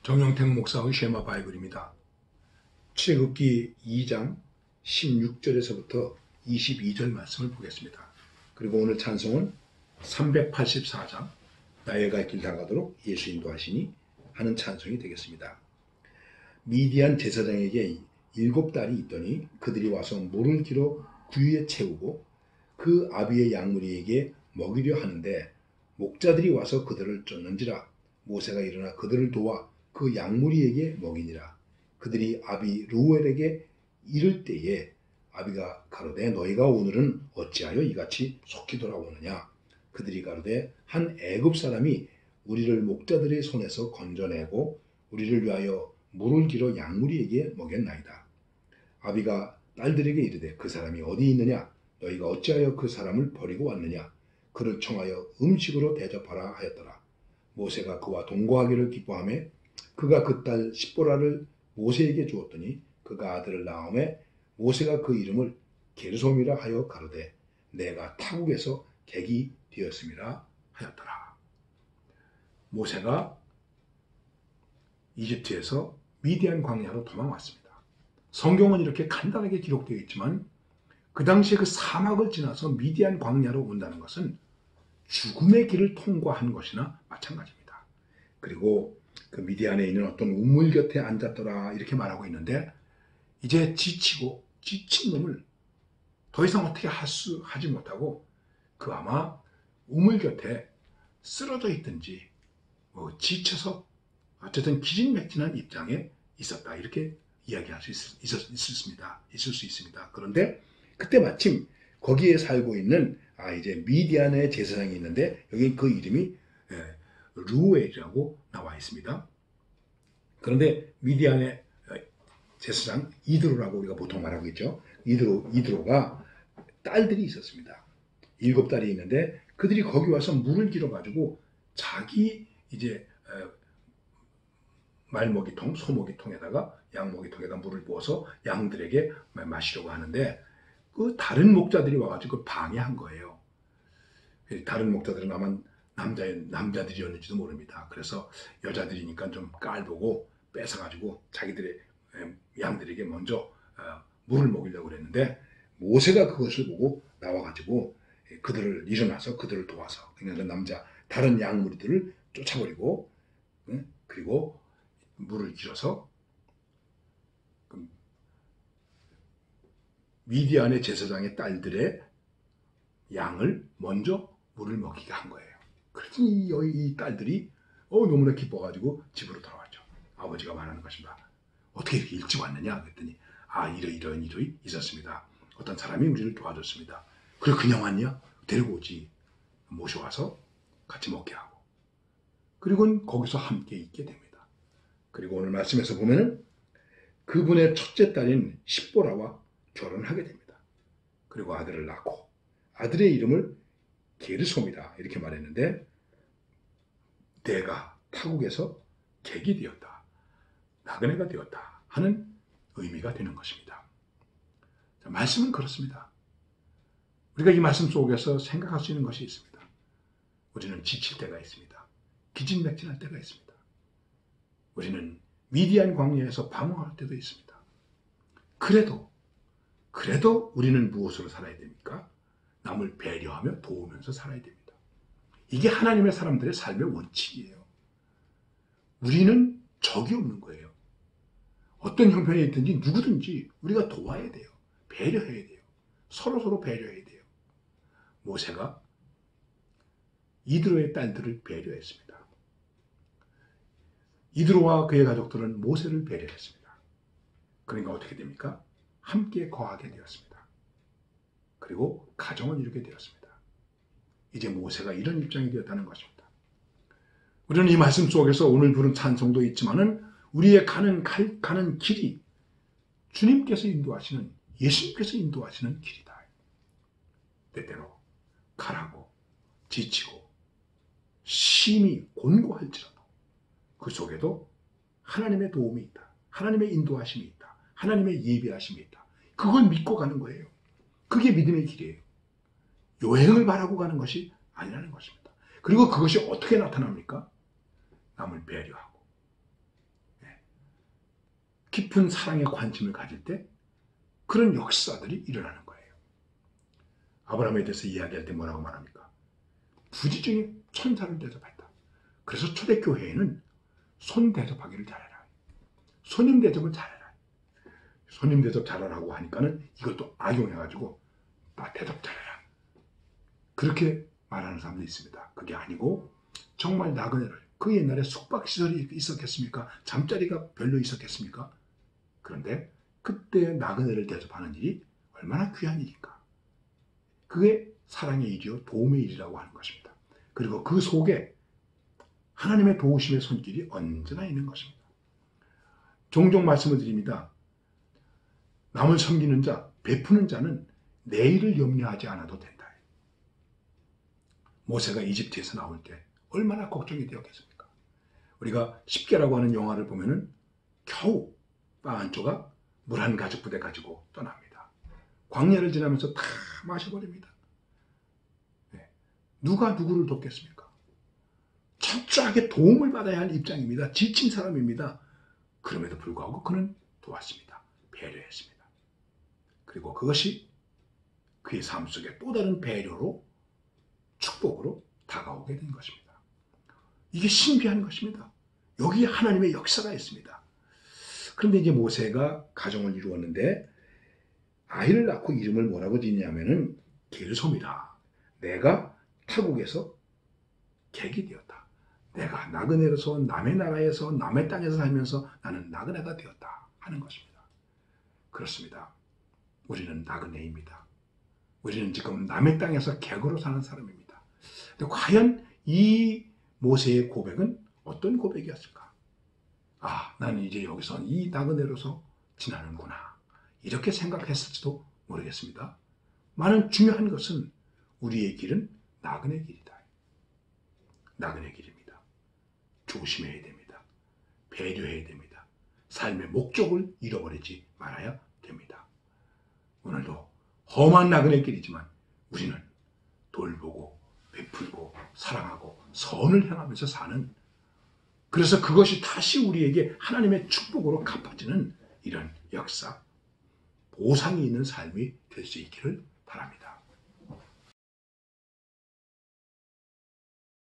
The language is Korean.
정영택 목사의 쉐마 바이블입니다. 출애굽기 2장 16절에서부터 22절 말씀을 보겠습니다. 그리고 오늘 찬송은 384장 나의 갈 길 다 가도록 예수 인도하시니 하는 찬송이 되겠습니다. 미디안 제사장에게 7딸이 있더니 그들이 와서 물을 길어 구유에 채우고 그 아비의 양무리에게 먹이려 하는데 목자들이 와서 그들을 쫓는지라. 모세가 일어나 그들을 도와 그 양무리에게 먹이니라. 그들이 아비 루엘에게 이를 때에 아비가 가로되 너희가 오늘은 어찌하여 이같이 속히 돌아오느냐. 그들이 가로되 한 애굽 사람이 우리를 목자들의 손에서 건져내고 우리를 위하여 물을 길어 양무리에게 먹였나이다. 아비가 딸들에게 이르되 그 사람이 어디 있느냐. 너희가 어찌하여 그 사람을 버리고 왔느냐. 그를 청하여 음식으로 대접하라 하였더라. 모세가 그와 동거하기를 기뻐하며 그가 그 딸 십보라를 모세에게 주었더니 그가 아들을 낳음에 모세가 그 이름을 게르솜이라 하여 가로되 내가 타국에서 객이 되었음이라 하였더라. 모세가 이집트에서 미디안 광야로 도망왔습니다. 성경은 이렇게 간단하게 기록되어 있지만 그 당시에 그 사막을 지나서 미디안 광야로 온다는 것은 죽음의 길을 통과한 것이나 마찬가지입니다. 그리고 그 미디안에 있는 어떤 우물 곁에 앉았더라 이렇게 말하고 있는데 이제 지치고 지친 놈을 더 이상 어떻게 하지 못하고 그 아마 우물 곁에 쓰러져 있든지 지쳐서 어쨌든 기진맥진한 입장에 있었다 이렇게 이야기할 수 있을 수 있습니다. 그런데 그때 마침 거기에 살고 있는 이제 미디안의 제사장이 있는데 여기 그 이름이 루엘이라고 나와 있습니다. 그런데 미디안의 제사장 이드로라고 우리가 보통 말하고 있죠. 이드로가 딸들이 있었습니다. 7딸이 있는데 그들이 거기 와서 물을 길어가지고 자기 이제 말먹이통, 소먹이통에다가 양먹이통에다 물을 부어서 양들에게 마시려고 하는데 그 다른 목자들이 와가지고 방해한 거예요. 다른 목자들은 아마 남자들이었는지도 모릅니다. 그래서 여자들이니까 좀 깔보고 뺏어가지고 자기들의 양들에게 먼저 물을 먹이려고 그랬는데 모세가 그것을 보고 나와가지고 그들을 일어나서 그들을 도와서 그러니까 다른 양무리들을 쫓아버리고 그리고 물을 길어서 미디안의 제사장의 딸들의 양을 먼저 물을 먹이게 한 거예요. 그랬더니 이 딸들이 너무나 기뻐가지고 집으로 돌아왔죠. 아버지가 말하는 것입니다. 어떻게 이렇게 일찍 왔느냐 그랬더니 이런 일이 있었습니다. 어떤 사람이 우리를 도와줬습니다. 그래 그냥 왔냐? 데리고 오지. 모셔와서 같이 먹게 하고 그리고 거기서 함께 있게 됩니다. 그리고 오늘 말씀에서 보면은 그분의 첫째 딸인 십보라와 결혼하게 됩니다. 그리고 아들을 낳고 아들의 이름을 게르솜이다 이렇게 말했는데 내가 타국에서 객이 되었다. 나그네가 되었다 하는 의미가 되는 것입니다. 자, 말씀은 그렇습니다. 우리가 이 말씀 속에서 생각할 수 있는 것이 있습니다. 우리는 지칠 때가 있습니다. 기진맥진할 때가 있습니다. 우리는 미디안 광야에서 방황할 때도 있습니다. 그래도 우리는 무엇으로 살아야 됩니까? 남을 배려하며 도우면서 살아야 됩니다. 이게 하나님의 사람들의 삶의 원칙이에요. 우리는 적이 없는 거예요. 어떤 형편에 있든지 누구든지 우리가 도와야 돼요. 배려해야 돼요. 서로 배려해야 돼요. 모세가 이드로의 딸들을 배려했습니다. 이드로와 그의 가족들은 모세를 배려했습니다. 그러니까 어떻게 됩니까? 함께 거하게 되었습니다. 그리고 가정을 이루게 되었습니다. 이제 모세가 이런 입장이 되었다는 것입니다. 우리는 이 말씀 속에서 오늘 부른 찬송도 있지만은 우리의 가는 길이 주님께서 인도하시는 예수님께서 인도하시는 길이다. 때때로 가라고 지치고 심히 곤고할지라도 그 속에도 하나님의 도움이 있다. 하나님의 인도하심이 있다. 하나님의 예비하심이 있다. 그걸 믿고 가는 거예요. 그게 믿음의 길이에요. 요행을 바라고 가는 것이 아니라는 것입니다. 그리고 그것이 어떻게 나타납니까? 남을 배려하고 깊은 사랑에 관심을 가질 때 그런 역사들이 일어나는 거예요. 아브라함에 대해서 이야기할 때 뭐라고 말합니까? 부지 중에 천사를 대접했다. 그래서 초대교회에는 손 대접하기를 잘해라. 손님 대접을 잘해라. 손님 대접 잘하라고 하니까는 이것도 악용해가지고 나 대접 잘해라. 그렇게 말하는 사람도 있습니다. 그게 아니고 정말 나그네를, 그 옛날에 숙박시설이 있었겠습니까? 잠자리가 별로 있었겠습니까? 그런데 그때 나그네를 대접하는 일이 얼마나 귀한 일인가. 그게 사랑의 일이요 도움의 일이라고 하는 것입니다. 그리고 그 속에 하나님의 도우심의 손길이 언제나 있는 것입니다. 종종 말씀을 드립니다. 남을 섬기는 자, 베푸는 자는 내일을 염려하지 않아도 된다. 모세가 이집트에서 나올 때 얼마나 걱정이 되었겠습니까? 우리가 십계라고 하는 영화를 보면은 겨우 빵한조각 물 한 가죽 부대 가지고 떠납니다. 광야를 지나면서 다 마셔버립니다. 네. 누가 누구를 돕겠습니까? 철저하게 도움을 받아야 할 입장입니다. 지친 사람입니다. 그럼에도 불구하고 그는 도왔습니다. 배려했습니다. 그리고 그것이 그의 삶 속에 또 다른 배려로 축복으로 다가오게 된 것입니다. 이게 신비한 것입니다. 여기에 하나님의 역사가 있습니다. 그런데 이제 모세가 가정을 이루었는데 아이를 낳고 이름을 뭐라고 짓냐면은 게르솜이라. 내가 타국에서 객이 되었다. 내가 나그네로서 남의 나라에서 남의 땅에서 살면서 나는 나그네가 되었다 하는 것입니다. 그렇습니다. 우리는 나그네입니다. 우리는 지금 남의 땅에서 객으로 사는 사람입니다. 근데 과연 이 모세의 고백은 어떤 고백이었을까? 아, 나는 이제 여기서 이 나그네로서 지나는구나. 이렇게 생각했을지도 모르겠습니다. 많은 중요한 것은 우리의 길은 나그네 길이다. 나그네 길입니다. 조심해야 됩니다. 배려해야 됩니다. 삶의 목적을 잃어버리지 말아야 됩니다. 오늘도 험한 나그네 길이지만 우리는 돌보고 베풀고 사랑하고 선을 향하면서 사는, 그래서 그것이 다시 우리에게 하나님의 축복으로 갚아지는 이런 역사, 보상이 있는 삶이 될 수 있기를 바랍니다.